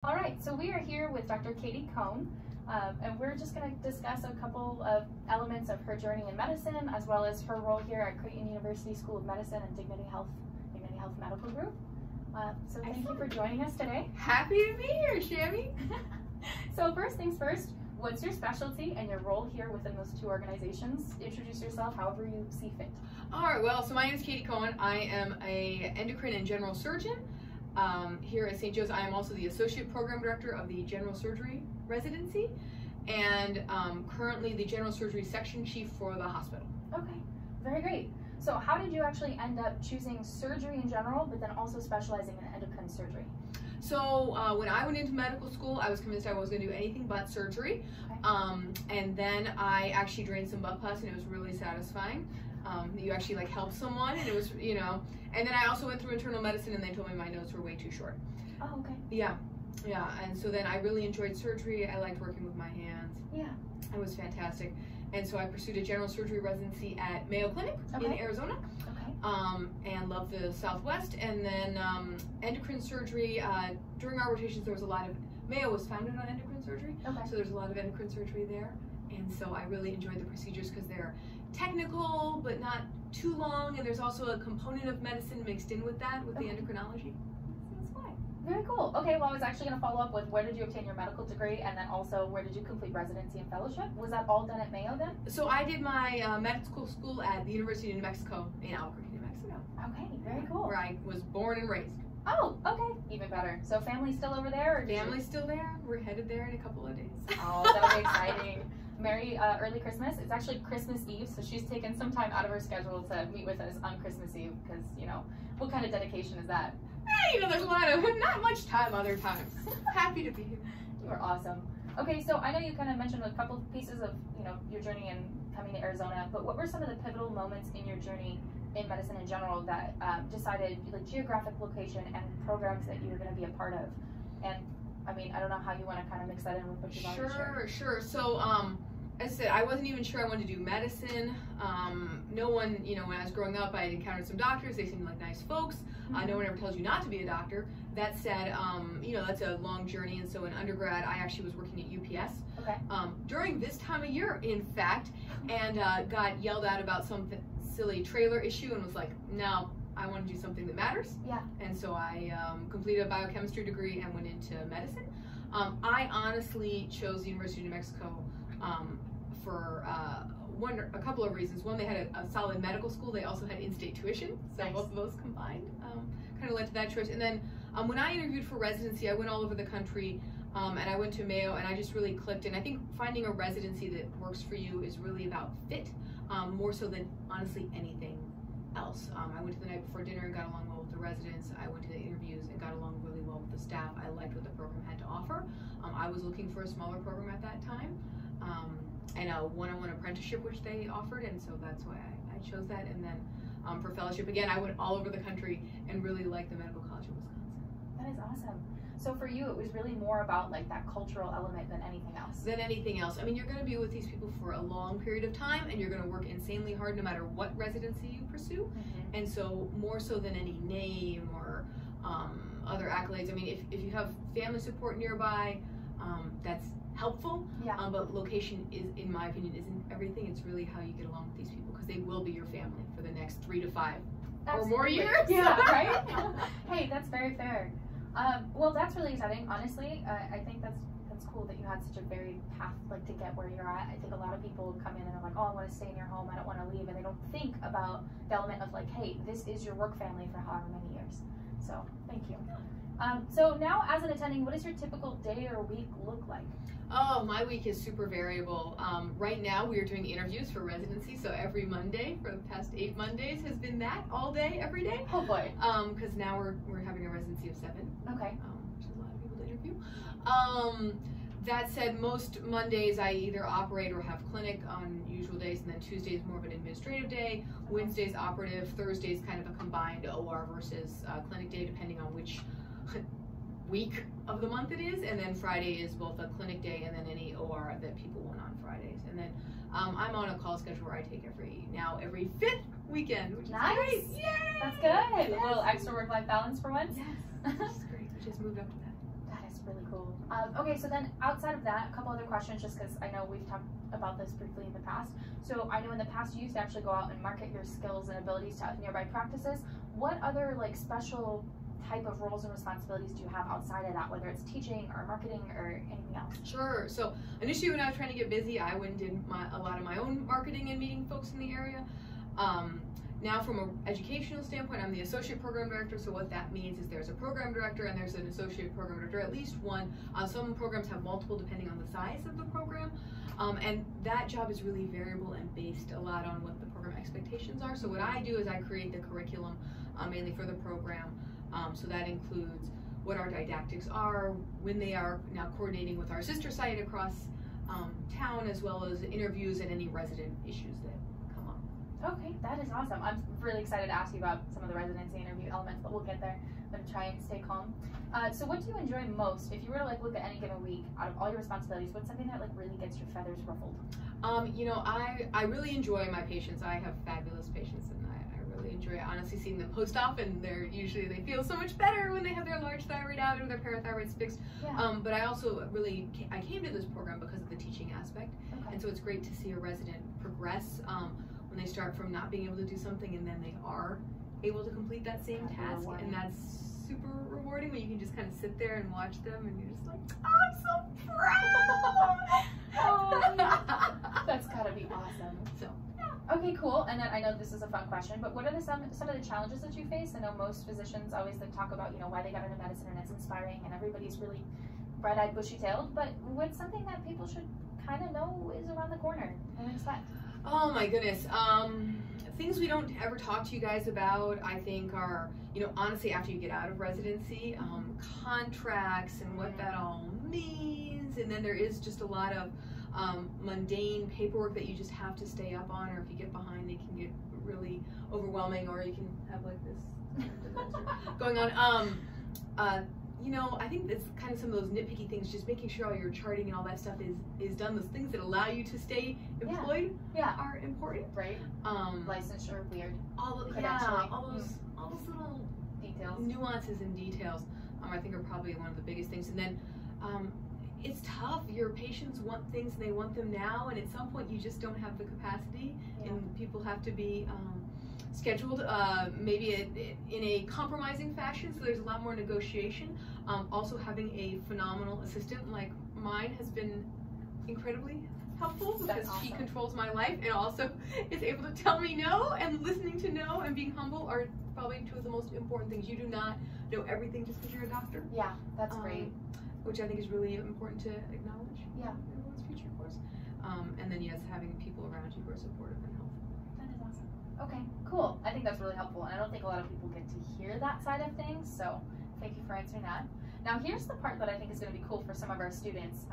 All right, so we are here with Dr. Katy Coan, and we're just going to discuss a couple of elements of her journey in medicine, as well as her role here at Creighton University School of Medicine and Dignity Health Medical Group. So thank you for joining us today. Happy to be here, Shammy. So first things first, what's your specialty and your role here within those two organizations? Introduce yourself however you see fit. All right, well, so my name is Katy Coan. I am an endocrine and general surgeon. Here at St. Joe's. I am also the Associate Program Director of the General Surgery Residency and currently the General Surgery Section Chief for the hospital. Okay, very great. So how did you actually end up choosing surgery in general, but then also specializing in endocrine surgery? So when I went into medical school, I was convinced I wasn't going to do anything but surgery. Okay. And then I actually drained some blood pus, and it was really satisfying. You actually like help someone, and it was, you know, and then I also went through internal medicine, and they told me my notes were way too short. Oh, okay. Yeah, and so then I really enjoyed surgery. I liked working with my hands. Yeah. It was fantastic. And so I pursued a general surgery residency at Mayo Clinic in Arizona. Okay. And loved the Southwest. And then endocrine surgery, during our rotations there was a lot of, Mayo was founded on endocrine surgery. Okay. So there's a lot of endocrine surgery there. And so I really enjoyed the procedures because they're technical, but not too long. And there's also a component of medicine mixed in with that, with the endocrinology. That's fine. Very cool. Okay, well, I was actually going to follow up with where did you obtain your medical degree, and then also where did you complete residency and fellowship? Was that all done at Mayo then? So I did my medical school at the University of New Mexico in Albuquerque, New Mexico. Okay, very cool. Where I was born and raised. Oh, okay, even better. So family's still over there? Or family's still there. We're headed there in a couple of days. Oh, that'll be exciting. Merry early Christmas. It's actually Christmas Eve, so she's taken some time out of her schedule to meet with us on Christmas Eve because, you know, what kind of dedication is that? Hey, you know, there's a lot of, not much time other times. Happy to be here. You are awesome. Okay, so I know you kind of mentioned a couple of pieces of, you know, your journey in coming to Arizona, but what were some of the pivotal moments in your journey in medicine in general that decided the geographic location and programs that you were going to be a part of? And I mean, I don't know how you want to kind of mix that in with what you've already shared. Sure. So, as I said, I wasn't even sure I wanted to do medicine. No one, you know, when I was growing up, I had encountered some doctors. They seemed like nice folks. No one ever tells you not to be a doctor. That said, you know, that's a long journey. And so in undergrad, I actually was working at UPS. Okay. During this time of year, in fact, and got yelled at about some silly trailer issue and was like, no, I want to do something that matters. Yeah. And so I completed a biochemistry degree and went into medicine. I honestly chose the University of New Mexico for a couple of reasons. One, they had a solid medical school. They also had in-state tuition, so nice. Both of those combined kind of led to that choice. And then when I interviewed for residency, I went all over the country, and I went to Mayo, and I just really clicked. And I think finding a residency that works for you is really about fit, more so than honestly anything else. I went to the night before dinner and got along well with the residents. I went to the interviews and got along really well with the staff. I liked what the program had to offer. I was looking for a smaller program at that time. And a one-on-one apprenticeship which they offered, and so that's why I chose that. And then for fellowship, again, I went all over the country and really liked the Medical College of Wisconsin. That is awesome. So for you, it was really more about like that cultural element than anything else. I mean, you're going to be with these people for a long period of time, and you're going to work insanely hard no matter what residency you pursue. And so more so than any name or other accolades, I mean, if you have family support nearby, that's helpful. Yeah. But location is, in my opinion, isn't everything. It's really how you get along with these people, because they will be your family for the next 3 to 5 or more years. Yeah, right? Hey, that's very fair. Well, that's really exciting. Honestly, I think that's cool that you had such a varied path, like to get where you're at. I think a lot of people come in and are like, oh, I want to stay in your home. I don't want to leave, and they don't think about the element of like, hey, this is your work family for however many years. So thank you. So now, as an attending, what does your typical day or week look like? Oh, my week is super variable. Right now we are doing interviews for residency, so every Monday for the past 8 Mondays has been that all day, every day. Oh boy. Because now we're having a residency of 7. Okay. Which is a lot of people to interview. That said, most Mondays I either operate or have clinic on usual days, and then Tuesday is more of an administrative day. Wednesday's operative. Thursday's kind of a combined OR versus clinic day, depending on which week of the month it is, and then Friday is both a clinic day and then any OR that people want on Fridays. And then I'm on a call schedule where I take every 5th weekend, which is great. Yay! That's good. Yes. A little extra work-life balance for once. Yes, that's great. We just moved up to that. That That's really cool. Okay, so then outside of that, a couple other questions, just because I know we've talked about this briefly in the past. So I know in the past you used to actually go out and market your skills and abilities to nearby practices. What other like special type of roles and responsibilities do you have outside of that, whether it's teaching or marketing or anything else? Sure. So initially when I was trying to get busy, I went and did a lot of my own marketing and meeting folks in the area. Now from an educational standpoint, I'm the associate program director, so what that means is there's a program director and there's an associate program director, at least one. Some programs have multiple depending on the size of the program, and that job is really variable and based a lot on what the program expectations are. So what I do is I create the curriculum mainly for the program, so that includes what our didactics are, when they are now coordinating with our sister site across town, as well as interviews and any resident issues that come up. Okay, that is awesome. I'm really excited to ask you about some of the residency interview elements, but we'll get there. I'm going to try and stay calm. So what do you enjoy most? If you were to like look at any given week, out of all your responsibilities, what's something that like really gets your feathers ruffled? You know, I really enjoy my patients. I have fabulous patients, and I really enjoy honestly seeing them post-op, and they feel so much better when they have their large thyroid out and their parathyroid's fixed. Yeah. But I also I came to this program because of the teaching aspect, and so it's great to see a resident progress when they start from not being able to do something and then they are able to complete that same task, and that's super rewarding when you can just kind of sit there and watch them and you're just like, oh, I'm so proud. Oh, that's gotta be awesome. So okay, cool. And then I know this is a fun question, but what are some of the challenges that you face? I know most physicians always talk about, you know, why they got into medicine, and it's inspiring and everybody's really bright-eyed, bushy-tailed, but what's something that people should kind of know is around the corner and expect? Oh my goodness. Things we don't ever talk to you guys about, I think, are, you know, honestly, after you get out of residency, contracts and what that all means. And then there is just a lot of mundane paperwork that you just have to stay up on, or if you get behind, it can get really overwhelming, or you can have like this going on. You know, I think that's kind of some of those nitpicky things, just making sure all your charting and all that stuff is done. Those things that allow you to stay employed are important. Right. Licensure, weird. All those little details, nuances and details, I think are probably one of the biggest things. And then it's tough. Your patients want things and they want them now, and at some point you just don't have the capacity, and people have to be scheduled maybe in a compromising fashion, so there's a lot more negotiation. Also having a phenomenal assistant like mine has been incredibly helpful, because she controls my life and also is able to tell me no, and listening to no and being humble are probably two of the most important things. You do not know everything just because you're a doctor. Yeah, that's great. Which I think is really important to acknowledge. Yeah. In everyone's future, of course. And then yes, having people around you who are supportive and helpful. That is awesome. Okay, cool. I think that's really helpful, and I don't think a lot of people get to hear that side of things, so thank you for answering that. Now here's the part that I think is going to be cool for some of our students,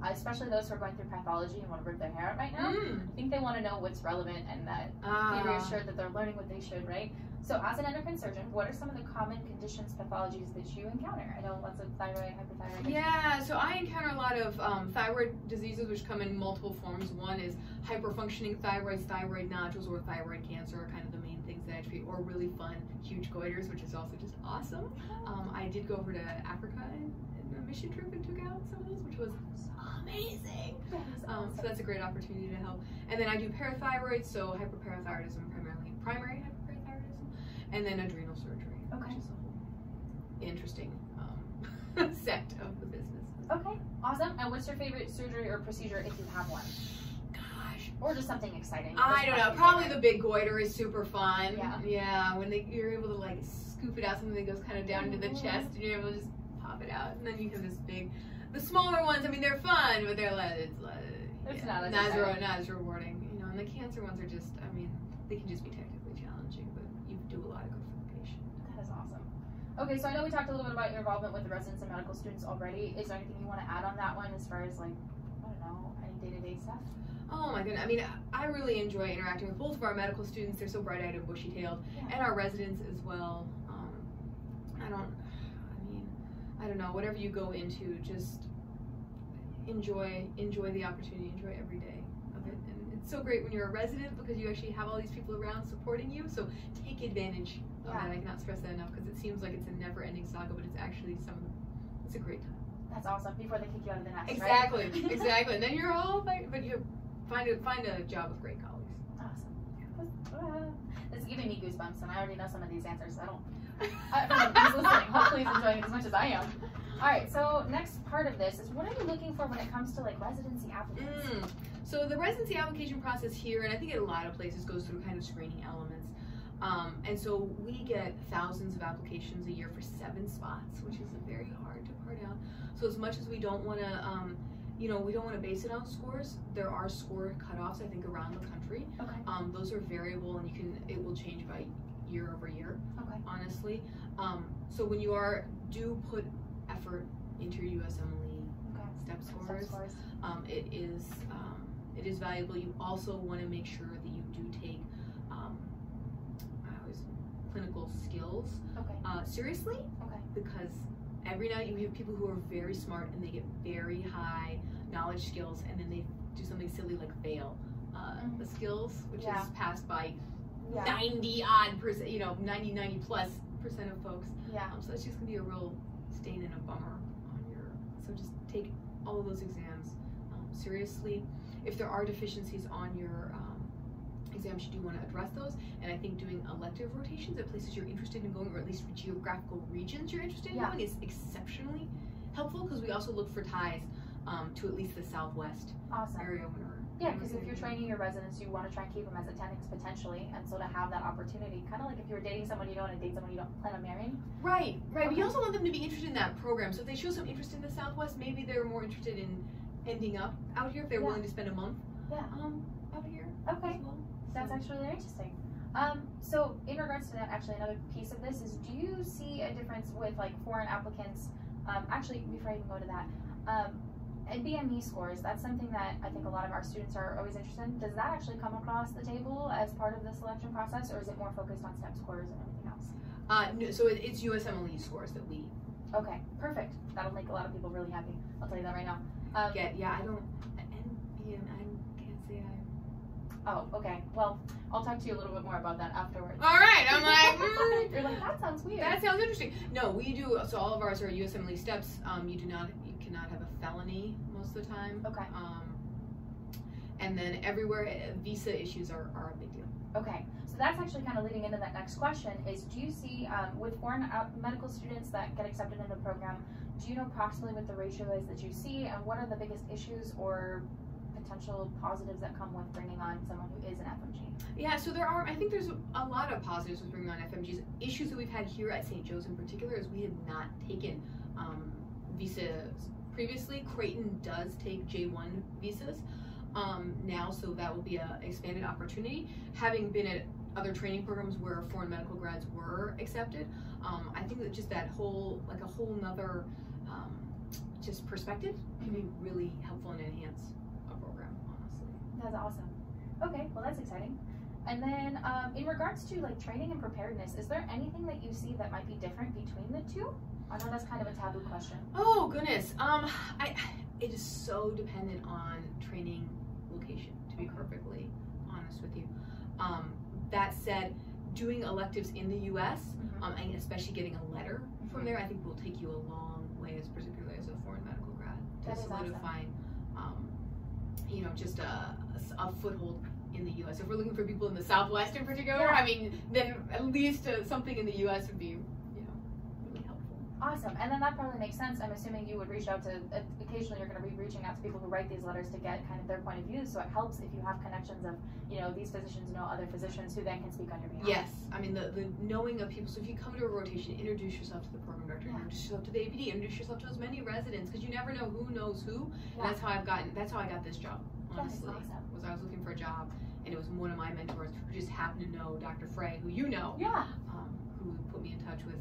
especially those who are going through pathology and want to rip their hair out right now. I think they want to know what's relevant and that be reassured that they're learning what they should, right? So as an endocrine surgeon, what are some of the common conditions, pathologies that you encounter? I know lots of thyroid, hyperthyroid. Yeah, so I encounter a lot of thyroid diseases which come in multiple forms. One is hyperfunctioning thyroids, thyroid nodules, or thyroid cancer are kind of the main things that I treat, or really fun, huge goiters, which is also just awesome. I did go over to Africa in a mission trip and took out some of those, which was amazing. So that's a great opportunity to help. And then I do parathyroid, so hyperparathyroidism, primarily primary hyperparathyroidism, and then adrenal surgery, which is a whole interesting sect of the business. Okay, awesome. And what's your favorite surgery or procedure if you have one? Gosh. Or just something exciting. I don't know. Probably the big goiter is super fun. Yeah. Yeah, when you're able to like scoop it out, something that goes kind of down into the chest, and you're able to just pop it out, and then you have this big. The smaller ones, I mean, they're fun, but they're not as rewarding. You know, and the cancer ones are just, I mean, they can just be technically challenging, but you do a lot of good for the patient. That is awesome. Okay, so I know we talked a little bit about your involvement with the residents and medical students already. Is there anything you want to add on that one as far as like, I don't know, any day-to-day stuff? Oh my goodness, I mean, I really enjoy interacting with both of our medical students. They're so bright-eyed and bushy-tailed, and our residents as well. I don't know, whatever you go into, just enjoy the opportunity, enjoy every day of it. And it's so great when you're a resident because you actually have all these people around supporting you, so take advantage of that. I cannot stress that enough, because it seems like it's a never-ending saga, but it's actually it's a great time. That's awesome. Before they kick you out of the nest, exactly, right? exactly. And then you're all but you find a job with great colleagues. Awesome. This is giving me goosebumps, and I already know some of these answers. So I don't. Who's listening? Hopefully, he's enjoying it as much as I am. All right. So next part of this is, what are you looking for when it comes to like residency applicants? So the residency application process here, and I think at a lot of places, goes through kind of screening elements. And so we get thousands of applications a year for 7 spots, which is very hard to part out. So as much as we don't want to, we don't want to base it on scores, there are score cutoffs, I think, around the country. Okay. Those are variable, and it will change by year over year. Okay. Honestly. So when you do put effort into your USMLE step scores, it is valuable. You also want to make sure that you do take clinical skills seriously, because every night you have people who are very smart and they get very high knowledge skills, and then they do something silly like fail the skills, which is passed by 90+%, 90+ % of folks. So that's just gonna be a real stain and a bummer on your. So just take all of those exams seriously. If there are deficiencies on your exams, you do want to address those, and I think doing elective rotations at places you're interested in going, or at least geographical regions you're interested in going, is exceptionally helpful, because we also look for ties to at least the Southwest area. Because if you're training your residents, you want to try and keep them as attendings potentially, and so to have that opportunity, kind of like if you were dating someone you don't want to date someone you don't plan on marrying. Right. But you also want them to be interested in that program, so if they show some interest in the Southwest, maybe they're more interested in ending up out here if they're willing to spend a month out here. Okay. Well. That's actually really interesting. So in regards to that, actually another piece of this is, do you see a difference with like foreign applicants? Actually, before I even go to that, and BME scores, that's something that I think a lot of our students are always interested in. Does that actually come across the table as part of the selection process, or is it more focused on step scores and everything else? No, so it's USMLE scores that we. Okay, perfect. That'll make a lot of people really happy. I'll tell you that right now. I don't, and I can't say I. Oh, okay. Well, I'll talk to you a little bit more about that afterwards. All right. I'm like, You're like, that sounds weird. That sounds interesting. No, we do. So all of ours are USMLE steps. You cannot have a felony most of the time. Okay. And then everywhere, visa issues are a big deal. Okay. So that's actually kind of leading into that next question is, do you see, with foreign medical students that get accepted into the program, do you know approximately what the ratio is that you see, and what are the biggest issues or potential positives that come with bringing on someone who is an FMG? Yeah, so I think there's a lot of positives with bringing on FMGs. Issues that we've had here at St. Joe's in particular is we had not taken visas previously. Creighton does take J1 visas now, so that will be an expanded opportunity. Having been at other training programs where foreign medical grads were accepted, I think that just that whole nother just perspective can be really helpful and enhance a program, honestly. That's awesome. Okay, well that's exciting. And then in regards to like training and preparedness, is there anything that you see that might be different between the two? I know that's kind of a taboo question. Oh goodness, it is so dependent on training location, to be perfectly honest with you. That said, doing electives in the U.S. And especially getting a letter from there, I think will take you a long way, particularly as a foreign medical grad, to solidifying, just a foothold in the U.S. If we're looking for people in the Southwest in particular, I mean, then at least something in the U.S. would be, really helpful. Awesome, and then that probably makes sense. I'm assuming you would reach out to, occasionally you're going to be reaching out to people who write these letters to get kind of their point of view, so it helps if you have connections of, these physicians know other physicians who then can speak on your behalf. Yes, I mean, the knowing of people, so if you come to a rotation, introduce yourself to the program director, introduce yourself to the APD, introduce yourself to as many residents, because you never know who knows who, and that's how I got this job, honestly. That's awesome. I was looking for a job, and it was one of my mentors who just happened to know Dr. Frey, who you know, who put me in touch with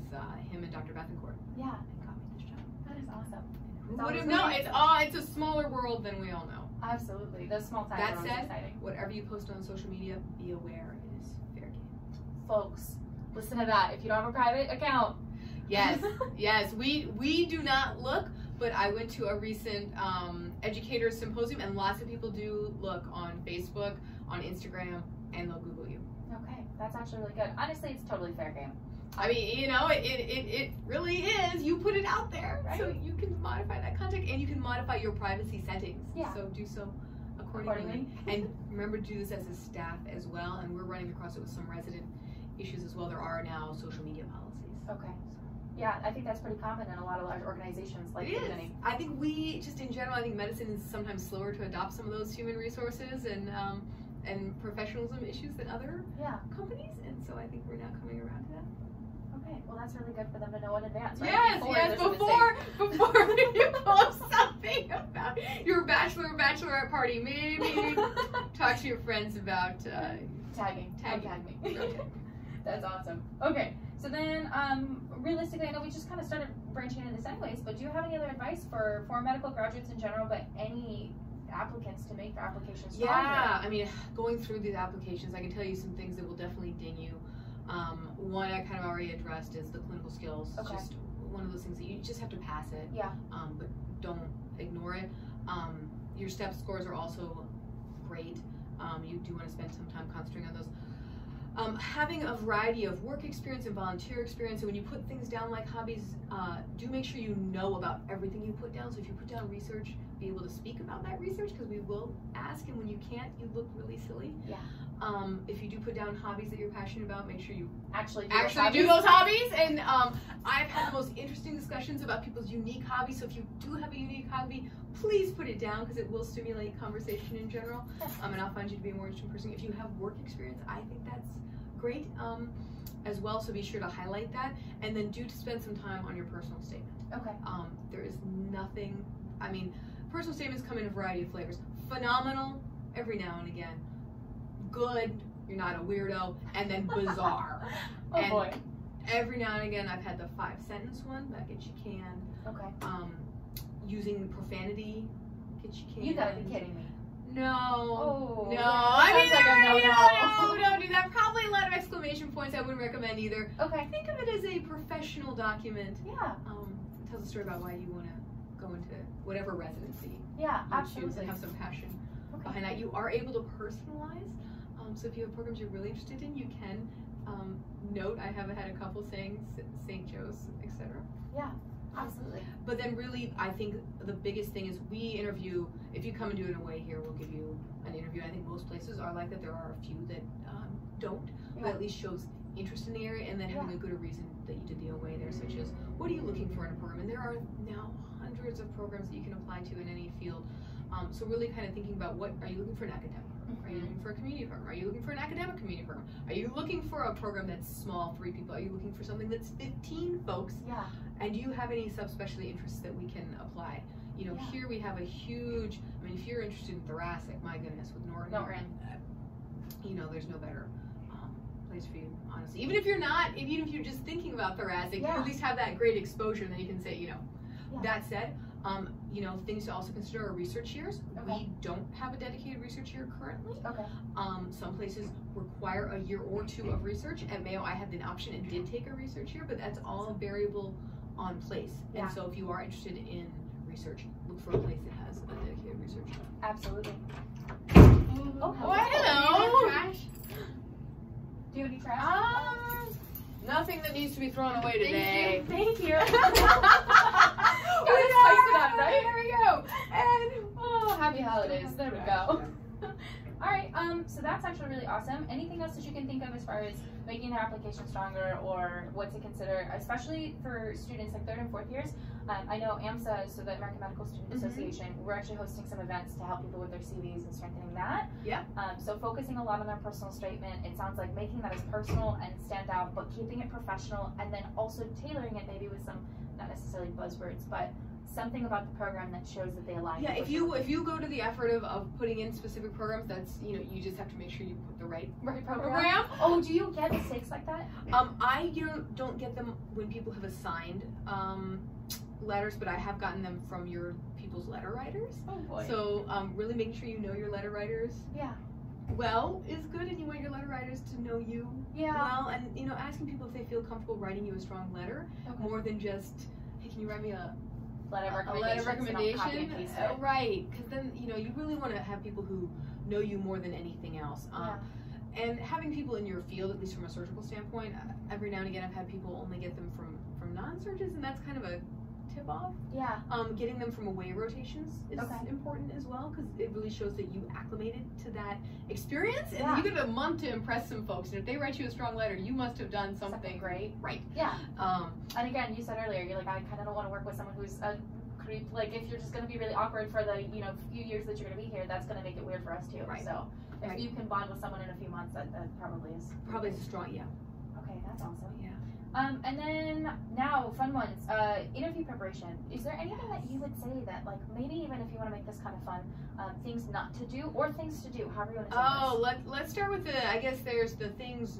him and Dr. Bethencourt. Yeah. And got me this job. That is awesome. Who would have known? It's a smaller world than we all know. Absolutely. Those small time worlds are exciting. That said, whatever you post on social media, be aware it is fair game. Folks, listen to that. If you don't have a private account. Yes, yes. We do not look, but I went to a recent educators symposium, and lots of people do look on Facebook, on Instagram, and they'll Google you. Okay, that's actually really good. Honestly, it's totally fair game. I mean, you know, it really is. You put it out there, right? So you can modify that content, and you can modify your privacy settings. Yeah. So do so accordingly. And remember to do this as a staff as well. And we're running across it with some resident issues as well. There are now social media policies. Okay. Yeah, I think that's pretty common in a lot of large organizations like Creighton. I think we just in general, I think medicine is sometimes slower to adopt some of those human resources and professionalism issues than other companies, and so I think we're now coming around to that. Okay, well that's really good for them to know in advance, right? Yes, before you post something about your bachelor or bachelorette party, maybe talk to your friends about tagging. Tag me. Okay. That's awesome. Okay, so then realistically, I know we just kind of started branching into this anyways, but do you have any other advice for medical graduates in general, but any applicants to make their applications stronger? Yeah, I mean, going through these applications, I can tell you some things that will definitely ding you. One I kind of already addressed is the clinical skills. Okay. Just one of those things that you just have to pass it. Yeah. But don't ignore it. Your STEP scores are also great. You do want to spend some time concentrating on those. Having a variety of work experience and volunteer experience, and when you put things down like hobbies, do make sure you know about everything you put down. So if you put down research, be able to speak about that research, because we will ask, and when you can't, you look really silly. Yeah. If you do put down hobbies that you're passionate about, make sure you actually do those hobbies. And I've had the most interesting discussions about people's unique hobbies. So if you do have a unique hobby, please put it down, because it will stimulate conversation in general. And I'll find you to be a more interesting person. If you have work experience, I think that's great as well. So be sure to highlight that, and then do spend some time on your personal statement. Okay. There is nothing. I mean, personal statements come in a variety of flavors. Phenomenal every now and again. Good, you're not a weirdo, and then bizarre. Oh boy. Every now and again, I've had the 5-sentence one, that gets you canned. Okay. Using profanity gets you canned. You gotta be kidding me. No. Oh. No. Yeah, I mean, no, don't do that. Probably a lot of exclamation points I wouldn't recommend either. Okay. Think of it as a professional document. Yeah. It tells a story about why you want to go into whatever residency. Yeah, you absolutely. choose, and have some passion behind Okay. that. You are able to personalize. So if you have programs you're really interested in, you can note. I have had a couple saying St. Joe's, etc. Yeah, absolutely. But then really, I think the biggest thing is we interview. If you come and do it away here, we'll give you an interview. I think most places are like that. There are a few that don't, but at least shows interest in the area, and then having a good reason that you did the away there, such as what are you looking for in a program? And there are now hundreds of programs that you can apply to in any field. So really kind of thinking about, what are you looking for an academic program? Are you looking for a community program? Are you looking for an academic community program? Are you looking for a program that's small, 3 people? Are you looking for something that's 15 folks? Yeah. And do you have any subspecialty interests that we can apply? You know, here we have a huge, I mean, if you're interested in thoracic, my goodness, with Norton, you know, there's no better place for you, honestly. Even if you're not, even if you're just thinking about thoracic, you at least have that great exposure, and then you can say, you know. That said, you know, things to also consider are research years. We don't have a dedicated research year currently. Okay. Some places require a year or 2 of research. At Mayo, I had the option and did take a research year, but that's all variable on place. And so if you are interested in research, look for a place that has a dedicated research year. Absolutely. Oh, hello. Trash? Do you have any trash? Nothing that needs to be thrown away today. Thank you. Right? There we go. And happy holidays. There we go. All right. So that's actually really awesome. Anything else that you can think of as far as making their application stronger, or what to consider, especially for students like 3rd and 4th years? I know AMSA, so the American Medical Student Association, we're actually hosting some events to help people with their CVs and strengthening that. Yeah. So focusing a lot on their personal statement, it sounds like making that as personal and stand out, but keeping it professional, and then also tailoring it maybe with some, not necessarily buzzwords, but something about the program that shows that they align. Yeah, if you go to the effort of putting in specific programs, that's, you know, you just have to make sure you put the right program. Oh, do you get mistakes like that? I don't get them when people have assigned letters, but I have gotten them from your people's letter writers. Oh boy. So really making sure you know your letter writers. Yeah. Well is good, and you want your letter writers to know you well, and you know, asking people if they feel comfortable writing you a strong letter, more than just, hey, can you write me a letter of recommendation? Right, because then, you know, you really want to have people who know you more than anything else. And having people in your field, at least from a surgical standpoint, every now and again I've had people only get them from non-surgeons, and that's kind of a tip-off. Yeah. Getting them from away rotations is important as well, because it really shows that you acclimated to that experience, and you give a month to impress some folks, and if they write you a strong letter, you must have done something great. Right. Yeah. And again, you said earlier, you're like, I kind of don't want to work with someone who's a creep. Like, if you're just going to be really awkward for the, you know, few years that you're going to be here, that's going to make it weird for us too. Right. So if you can bond with someone in a few months, that probably is. Probably is a strong, Okay, that's awesome. Yeah. And then now, fun ones. Interview preparation. Is there anything that you would say that, like, maybe even if you want to make this kind of fun, things not to do or things to do, however you want to say this? Let's start with the, I guess there's the things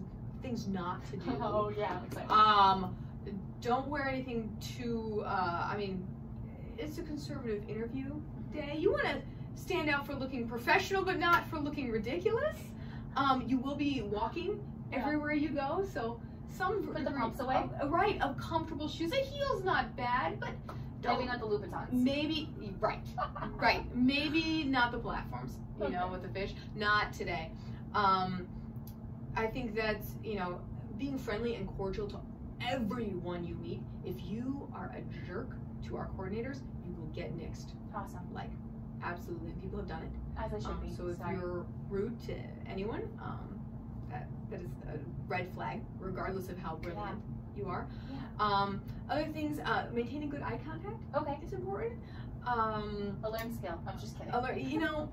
not to do. Oh yeah, I'm excited. Don't wear anything too, I mean, it's a conservative interview day. You want to stand out for looking professional, but not for looking ridiculous. You will be walking everywhere you go, so put the pumps away. Right, of comfortable shoes. A heel's not bad, but maybe not the Louboutins. Maybe right. Maybe not the platforms. You know, with the fish. Not today. I think that's, you know, being friendly and cordial to everyone you meet. If you are a jerk to our coordinators, you will get nixed. Awesome. Like, absolutely. People have done it. As they should be. So if you're rude to anyone, that is a red flag, regardless of how brilliant you are. Yeah. Other things, maintaining good eye contact. Is important. A learned skill. I'm just kidding. You know,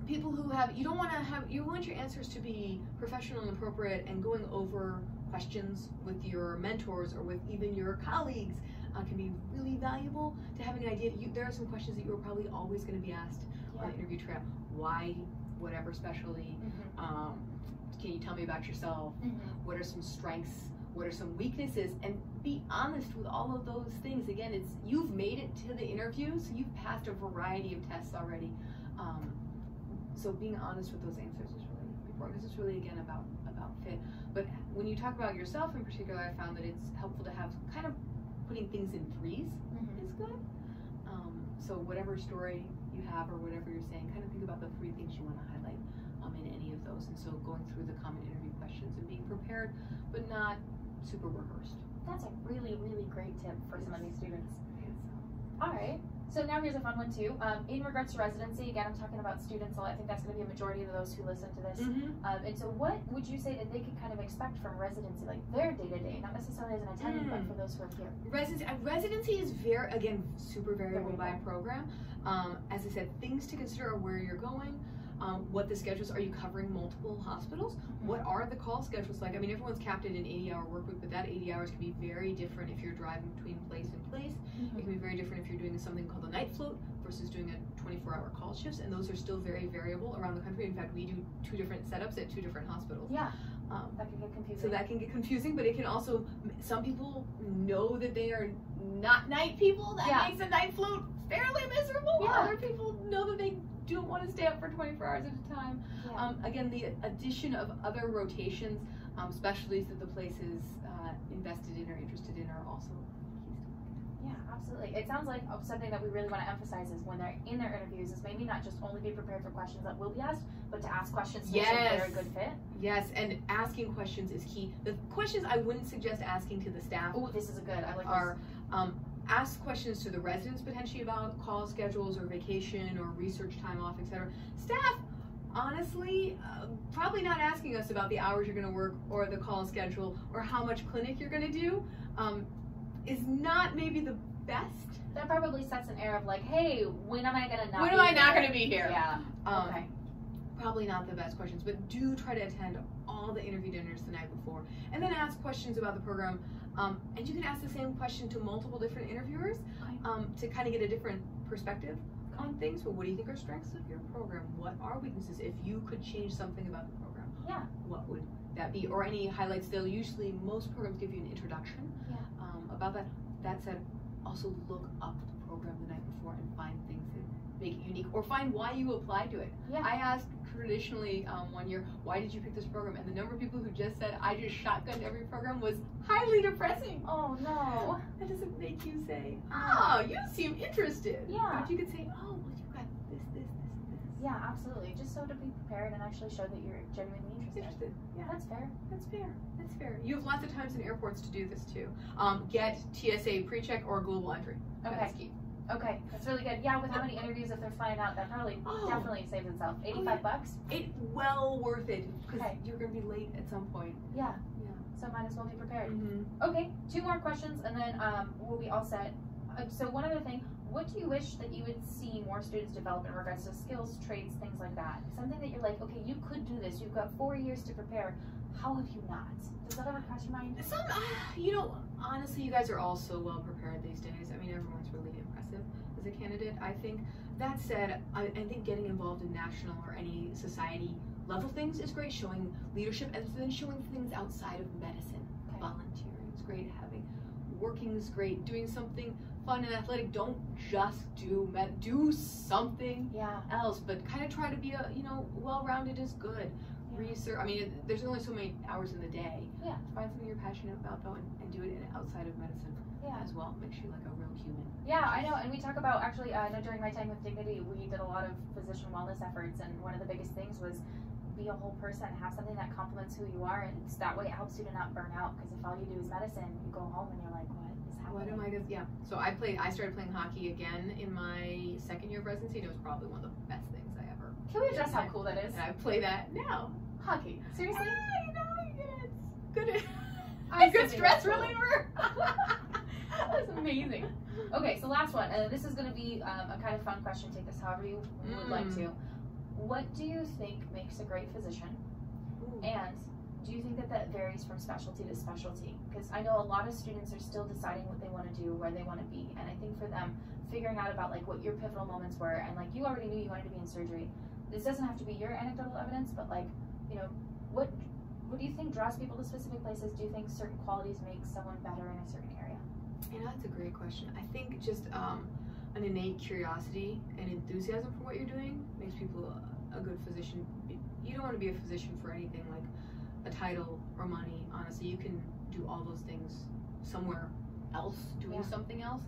people who have, you want your answers to be professional and appropriate, and going over questions with your mentors or with even your colleagues can be really valuable to having an idea. There are some questions that you're probably always going to be asked on the interview trail. Why, whatever specialty? Can you tell me about yourself? What are some strengths? What are some weaknesses? And be honest with all of those things. Again, you've made it to the interview, so you've passed a variety of tests already. So being honest with those answers is really important, because it's really, again, about fit. But when you talk about yourself in particular, I found that it's helpful to have kind of putting things in threes is good. So whatever story you have or whatever you're saying, kind of think about the three things you want to highlight in any of those. And so going through the common interview questions and being prepared, but not super rehearsed. That's a really, really great tip for some of these students. All right. So now here's a fun one too. In regards to residency, again, I'm talking about students, so I think that's going to be a majority of those who listen to this. And so what would you say that they could kind of expect from residency, like their day-to-day, not necessarily as an attendant, but for those who are here? Residency is super variable by program. As I said, things to consider are where you're going. What the schedules, are you covering multiple hospitals? What are the call schedules like? I mean, everyone's capped at an 80-hour work week, but that 80 hours can be very different if you're driving between place and place. It can be very different if you're doing something called a night float versus doing a 24-hour call shifts, and those are still very variable around the country. In fact, we do 2 different setups at 2 different hospitals. Yeah, that can get confusing. So that can get confusing, but it can also, some people know that they are not night people. That makes a night float fairly miserable. Other people know that they don't want to stay up for 24 hours at a time. Again, the addition of other rotations, specialties that the place is invested in or interested in, are also keys. Yeah, absolutely. It sounds like something that we really want to emphasize is when they're in their interviews is maybe not just only be prepared for questions that will be asked, but to ask questions to make sure they're a good fit. Yes, and asking questions is key. The questions I wouldn't suggest asking to the staff. Oh, this is a good. I like this. Ask questions to the residents potentially about call schedules or vacation or research time off, etc. Staff, honestly, probably not asking us about the hours you're going to work or the call schedule or how much clinic you're going to do is not maybe the best. That probably sets an air of like, hey, when am I going to not when be am I here? not going to be here? Yeah. Okay. Probably not the best questions, but do try to attend all the interview dinners the night before, and then ask questions about the program. And you can ask the same question to multiple different interviewers to kind of get a different perspective on things. Well, what do you think are strengths of your program? What are weaknesses? If you could change something about the program, what would that be? Or any highlights? Most programs give you an introduction about that. That said, also look up the program the night before and find things that make it unique, or find why you applied to it. I asked traditionally one year, why did you pick this program? And the number of people who just said, I just shotgunned every program, was highly depressing. Oh no. That doesn't make you say, oh, you seem interested. Yeah. But you could say, oh, well, you got this. Yeah, absolutely. Just so to be prepared and actually show that you're genuinely interested. Yeah, that's fair. That's fair. That's fair. You have lots of times in airports to do this too. Get TSA pre-check or global entry. Okay. That's key. Okay, that's really good. Yeah, with how many interviews if they're flying out, that probably definitely saves itself. $85? It's well worth it because you're going to be late at some point. Yeah. So might as well be prepared. Mm-hmm. Okay, 2 more questions and then we'll be all set. So one other thing, what do you wish that you would see more students develop in regards to skills, traits, things like that? Something that you're like, okay, you could do this. You've got 4 years to prepare. How have you not? Does that ever cross your mind? Some, honestly, you guys are all so well prepared these days. I mean, everyone's really impressive as a candidate, I think. That said, I think getting involved in national or any society level things is great. Showing leadership and then showing things outside of medicine. Okay. Volunteering is great. Working is great. Doing something fun and athletic. Don't just do something else, but kind of try to be well-rounded is good. Research. I mean, there's only so many hours in the day. Yeah. Find something you're passionate about though, and do it outside of medicine. As well. Makes you like a real human. Yeah, I know. And we talk about actually. I know during my time with Dignity, we did a lot of physician wellness efforts, and one of the biggest things was be a whole person, have something that complements who you are, and that way it helps you to not burn out. Because if all you do is medicine, you go home and you're like, what is happening? What am I? Yeah. So I started playing hockey again in my second year of residency, and it was probably one of the best things I ever. Can we address how cool that is? And I play that now. Hockey. Seriously? It's good. I'm a good stress reliever. That's amazing. Okay, so last one, and this is going to be a kind of fun question. Take this however you would like to. What do you think makes a great physician? And do you think that varies from specialty to specialty? Because I know a lot of students are still deciding what they want to do, where they want to be, and I think for them, figuring out about like what your pivotal moments were, and like you already knew you wanted to be in surgery. This doesn't have to be your anecdotal evidence, but like, what do you think draws people to specific places? Do you think certain qualities make someone better in a certain area? That's a great question. I think just an innate curiosity and enthusiasm for what you're doing makes people a good physician. You don't want to be a physician for anything like a title or money. Honestly, you can do all those things somewhere else, doing something else.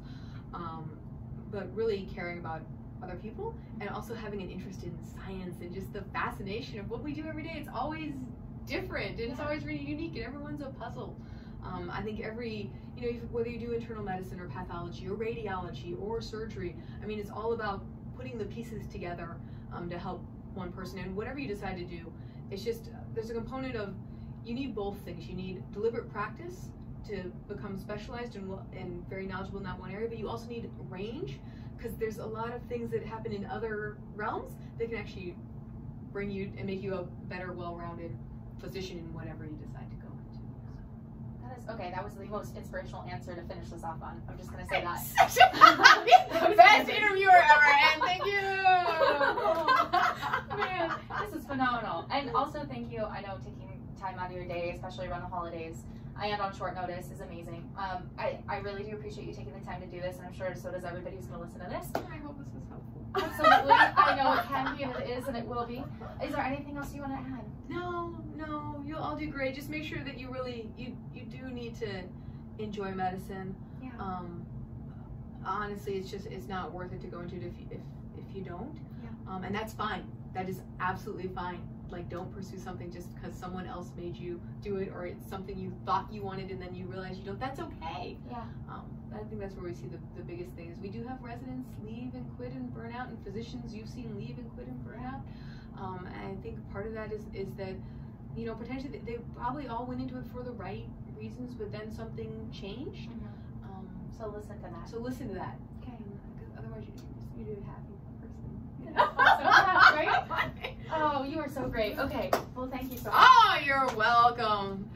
But really caring about other people and also having an interest in science and just the fascination of what we do every day. It's always different and it's always really unique and everyone's a puzzle. I think whether you do internal medicine or pathology or radiology or surgery, I mean, it's all about putting the pieces together to help one person. And whatever you decide to do, it's just, there's a component of, you need both things. You need deliberate practice to become specialized and very knowledgeable in that one area, but you also need range, because there's a lot of things that happen in other realms that can actually bring you and make you a better, well-rounded physician in whatever you decide to go into. Okay, that was the most inspirational answer to finish this off on. I'm just going to say that. Best interviewer ever, and thank you! Oh, man, this is phenomenal. And also thank you, I know taking time out of your day, especially around the holidays, and on short notice is amazing. I really do appreciate you taking the time to do this, and I'm sure so does everybody who's going to listen to this. I hope this was helpful. Absolutely. I know it can be, and it is, and it will be. Is there anything else you want to add? No, you'll all do great. Just make sure that you really, you do need to enjoy medicine. Yeah. Honestly, it's not worth it to go into it if you don't. Yeah. And that's fine. That is absolutely fine. Like, don't pursue something just because someone else made you do it, or it's something you thought you wanted and then you realize you don't. That's okay. Yeah. I think that's where we see the biggest thing is we do have residents leave and quit and burn out, and physicians you've seen leave and quit and burn out. And I think part of that is that, potentially they probably all went into it for the right reasons, but then something changed. So listen to that. Okay. Because otherwise you do a happy person. Awesome. Right? Oh, you are so great. Okay. Well, thank you so much. Oh, you're welcome.